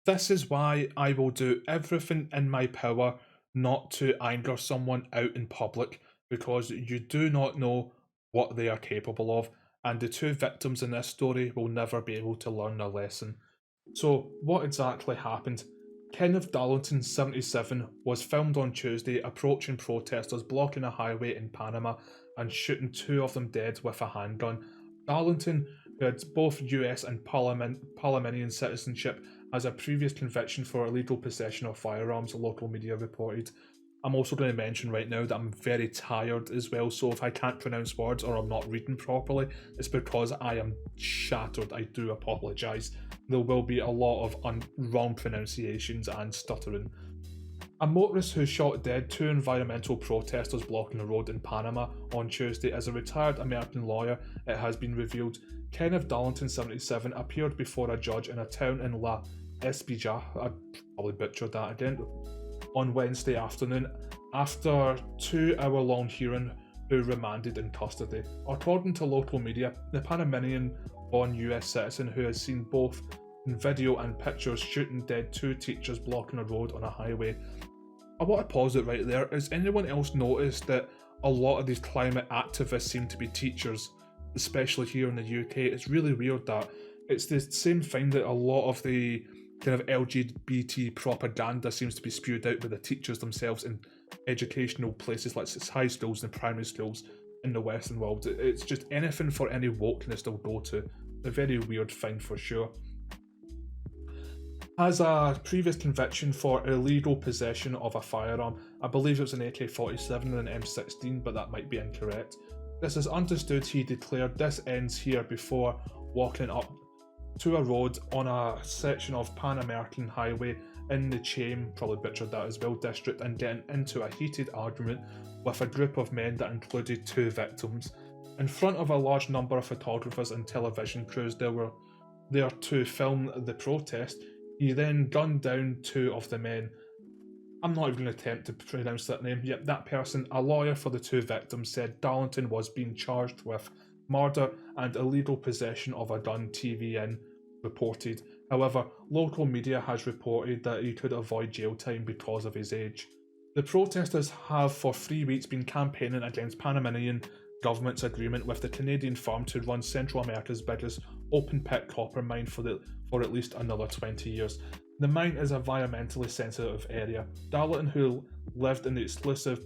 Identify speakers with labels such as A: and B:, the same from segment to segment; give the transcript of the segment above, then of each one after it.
A: This is why I will do everything in my power not to anger someone out in public, because you do not know what they are capable of, and the two victims in this story will never be able to learn a lesson. So, what exactly happened? Kenneth Darlington, 77, was filmed on Tuesday approaching protesters blocking a highway in Panama and shooting two of them dead with a handgun. Darlington, who had both US and Panamanian citizenship, has a previous conviction for illegal possession of firearms, local media reported. I'm also going to mention right now that I'm very tired as well, so if I can't pronounce words or I'm not reading properly, it's because I am shattered. I do apologise. There will be a lot of wrong pronunciations and stuttering. A motorist who shot dead two environmental protesters blocking a road in Panama on Tuesday is a retired American lawyer, it has been revealed. Kenneth Darlington, 77, appeared before a judge in a town in La Espija, I probably butchered that again, on Wednesday afternoon after 2 hour long hearing, who remanded in custody. According to local media, the Panamanian-born US citizen who has seen both in video and pictures shooting dead two teachers blocking a road on a highway. I want to pause it right there. Has anyone else noticed that a lot of these climate activists seem to be teachers, especially here in the UK? It's really weird that it's the same thing that a lot of the kind of LGBT propaganda seems to be spewed out by the teachers themselves in educational places like high schools and primary schools in the Western world. It's just anything for any wokeness they'll go to. A very weird thing for sure. Has a previous conviction for illegal possession of a firearm. I believe it was an AK-47 and an M16, but that might be incorrect. This is understood, he declared. This ends here before walking up to a road on a section of Pan American Highway in the Chame, probably butchered that as well, district, and getting into a heated argument with a group of men that included two victims. In front of a large number of photographers and television crews that were there to film the protest, he then gunned down two of the men. I'm not even going to attempt to pronounce that name. Yep, that person, a lawyer for the two victims, said Darlington was being charged with murder and illegal possession of a gun, TVN reported. However, local media has reported that he could avoid jail time because of his age. The protesters have for 3 weeks been campaigning against Panamanian government's agreement with the Canadian firm to run Central America's biggest open-pit copper mine for at least another 20 years. The mine is a environmentally sensitive area. Darlington, who lived in the exclusive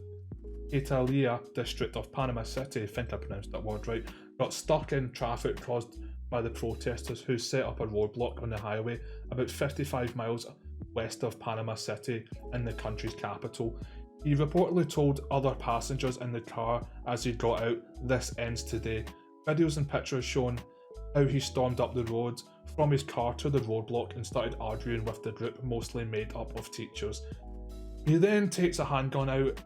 A: Italia district of Panama City, I think I pronounced that word right, got stuck in traffic caused by the protesters who set up a roadblock on the highway about 55 miles west of Panama City in the country's capital. He reportedly told other passengers in the car as he got out, "This ends today." Videos and pictures showing how he stormed up the road from his car to the roadblock and started arguing with the group, mostly made up of teachers. He then takes a handgun out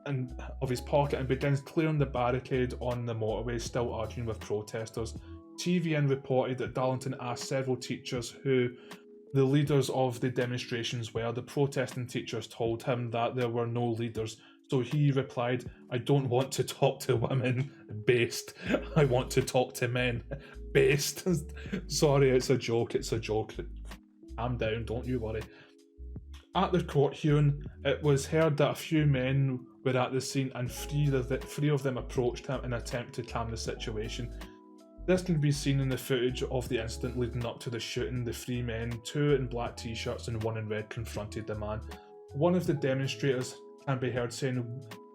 A: of his pocket and begins clearing the barricade on the motorway, still arguing with protesters. TVN reported that Darlington asked several teachers who the leaders of the demonstrations were. The protesting teachers told him that there were no leaders, so he replied, "I don't want to talk to women, based. I want to talk to men, based." Sorry, it's a joke. Calm down, don't you worry. At the court hearing, it was heard that a few men were at the scene and three of them approached him in an attempt to calm the situation. This can be seen in the footage of the incident leading up to the shooting. The three men, two in black t-shirts and one in red, confronted the man. One of the demonstrators can be heard saying,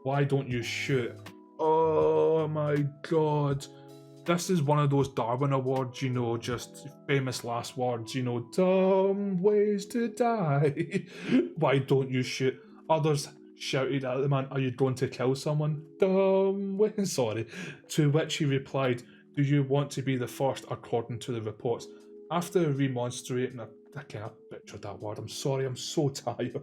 A: "Why don't you shoot?" Oh my god. This is one of those Darwin Awards, just famous last words, dumb ways to die. Why don't you shoot? Others shouted at the man, "Are you going to kill someone?" Dumb way. Sorry. To which he replied, "Do you want to be the first?" according to the reports. After remonstrating, I can't picture that word, I'm sorry, I'm so tired,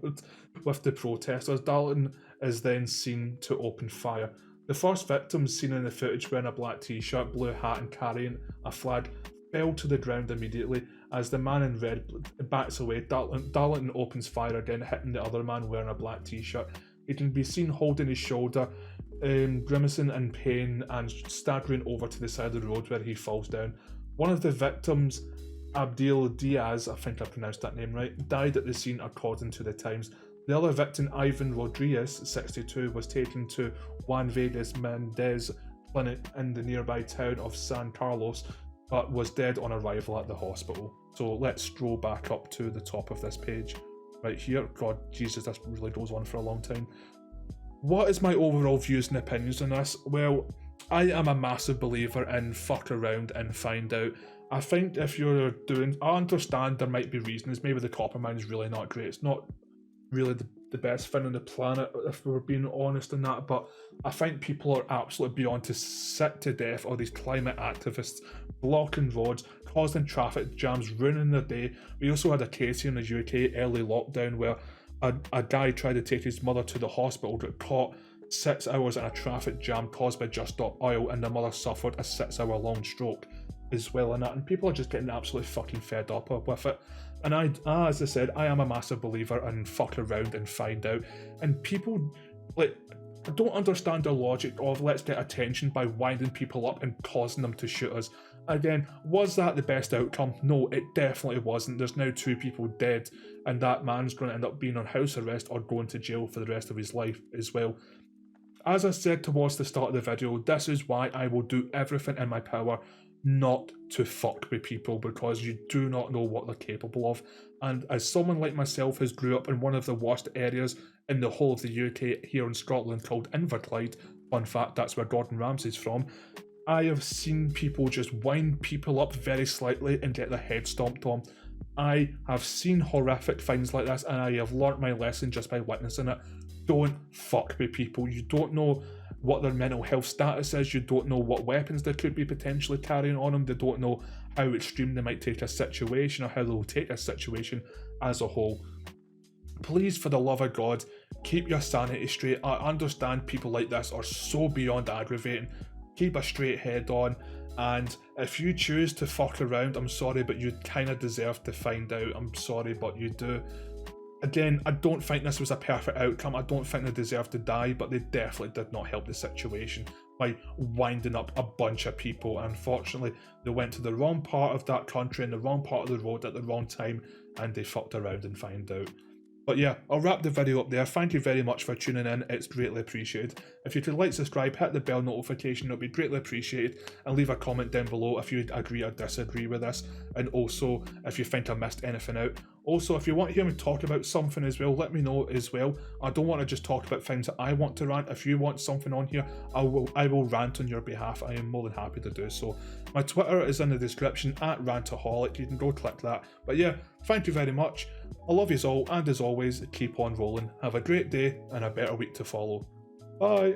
A: with the protesters, Darlington is then seen to open fire. The first victim seen in the footage wearing a black t-shirt, blue hat and carrying a flag fell to the ground immediately. As the man in red backs away, Darlington opens fire again, hitting the other man wearing a black t-shirt. He can be seen holding his shoulder, grimacing in pain and staggering over to the side of the road where he falls down. One of the victims Abdil Diaz, I think I pronounced that name right, died at the scene according to the Times. The other victim, Ivan Rodriguez, 62, was taken to Juan Vegas Mendez Clinic in the nearby town of San Carlos, but was dead on arrival at the hospital. So let's scroll back up to the top of this page right here. God, Jesus, this really goes on for a long time. What is my overall views and opinions on this? Well, I am a massive believer in fuck around and find out. I think if you're doing, I understand there might be reasons, maybe the copper mine is really not great, it's not really the best thing on the planet if we're being honest in that, but I think people are absolutely beyond to sick to death, all these climate activists blocking roads, causing traffic jams, ruining their day. We also had a case here in the UK, early lockdown, where a guy tried to take his mother to the hospital, got caught 6 hours in a traffic jam caused by Just Stop Oil, and the mother suffered a 6-hour long stroke as well in that, and people are just getting absolutely fucking fed up with it. And as I said, I am a massive believer in fuck around and find out, and people, like, I don't understand the logic of let's get attention by winding people up and causing them to shoot us. Again, was that the best outcome? No, it definitely wasn't. There's now 2 people dead, and that man's going to end up being on house arrest or going to jail for the rest of his life as well. As I said towards the start of the video, this is why I will do everything in my power not to fuck with people, because you do not know what they're capable of. And as someone like myself who's grew up in one of the worst areas in the whole of the UK here in Scotland called Inverclyde, fun fact, that's where Gordon Ramsay's from, I have seen people just wind people up very slightly and get their head stomped on. I have seen horrific things like this, and I have learnt my lesson just by witnessing it. Don't fuck with people. You don't know what their mental health status is, you don't know what weapons they could be potentially carrying on them, they don't know how extreme they might take a situation or how they'll take a situation as a whole. Please, for the love of God, keep your sanity straight. I understand people like this are so beyond aggravating. Keep a straight head on, and if you choose to fuck around, I'm sorry, but you kind of deserve to find out. I'm sorry, but you do. Again, I don't think this was a perfect outcome. I don't think they deserved to die, but they definitely did not help the situation by winding up a bunch of people. Unfortunately, they went to the wrong part of that country and the wrong part of the road at the wrong time, and they fucked around and found out. But yeah, I'll wrap the video up there. Thank you very much for tuning in. It's greatly appreciated. If you could like, subscribe, hit the bell notification, it'll be greatly appreciated. And leave a comment down below if you agree or disagree with this. And also, if you think I missed anything out. Also, if you want to hear me talk about something as well, let me know as well. I don't want to just talk about things that I want to rant. If you want something on here, I will rant on your behalf. I am more than happy to do so. My Twitter is in the description, at rant-A-holic. You can go click that. But yeah, thank you very much. I love you all, and as always, keep on rolling. Have a great day and a better week to follow. Bye.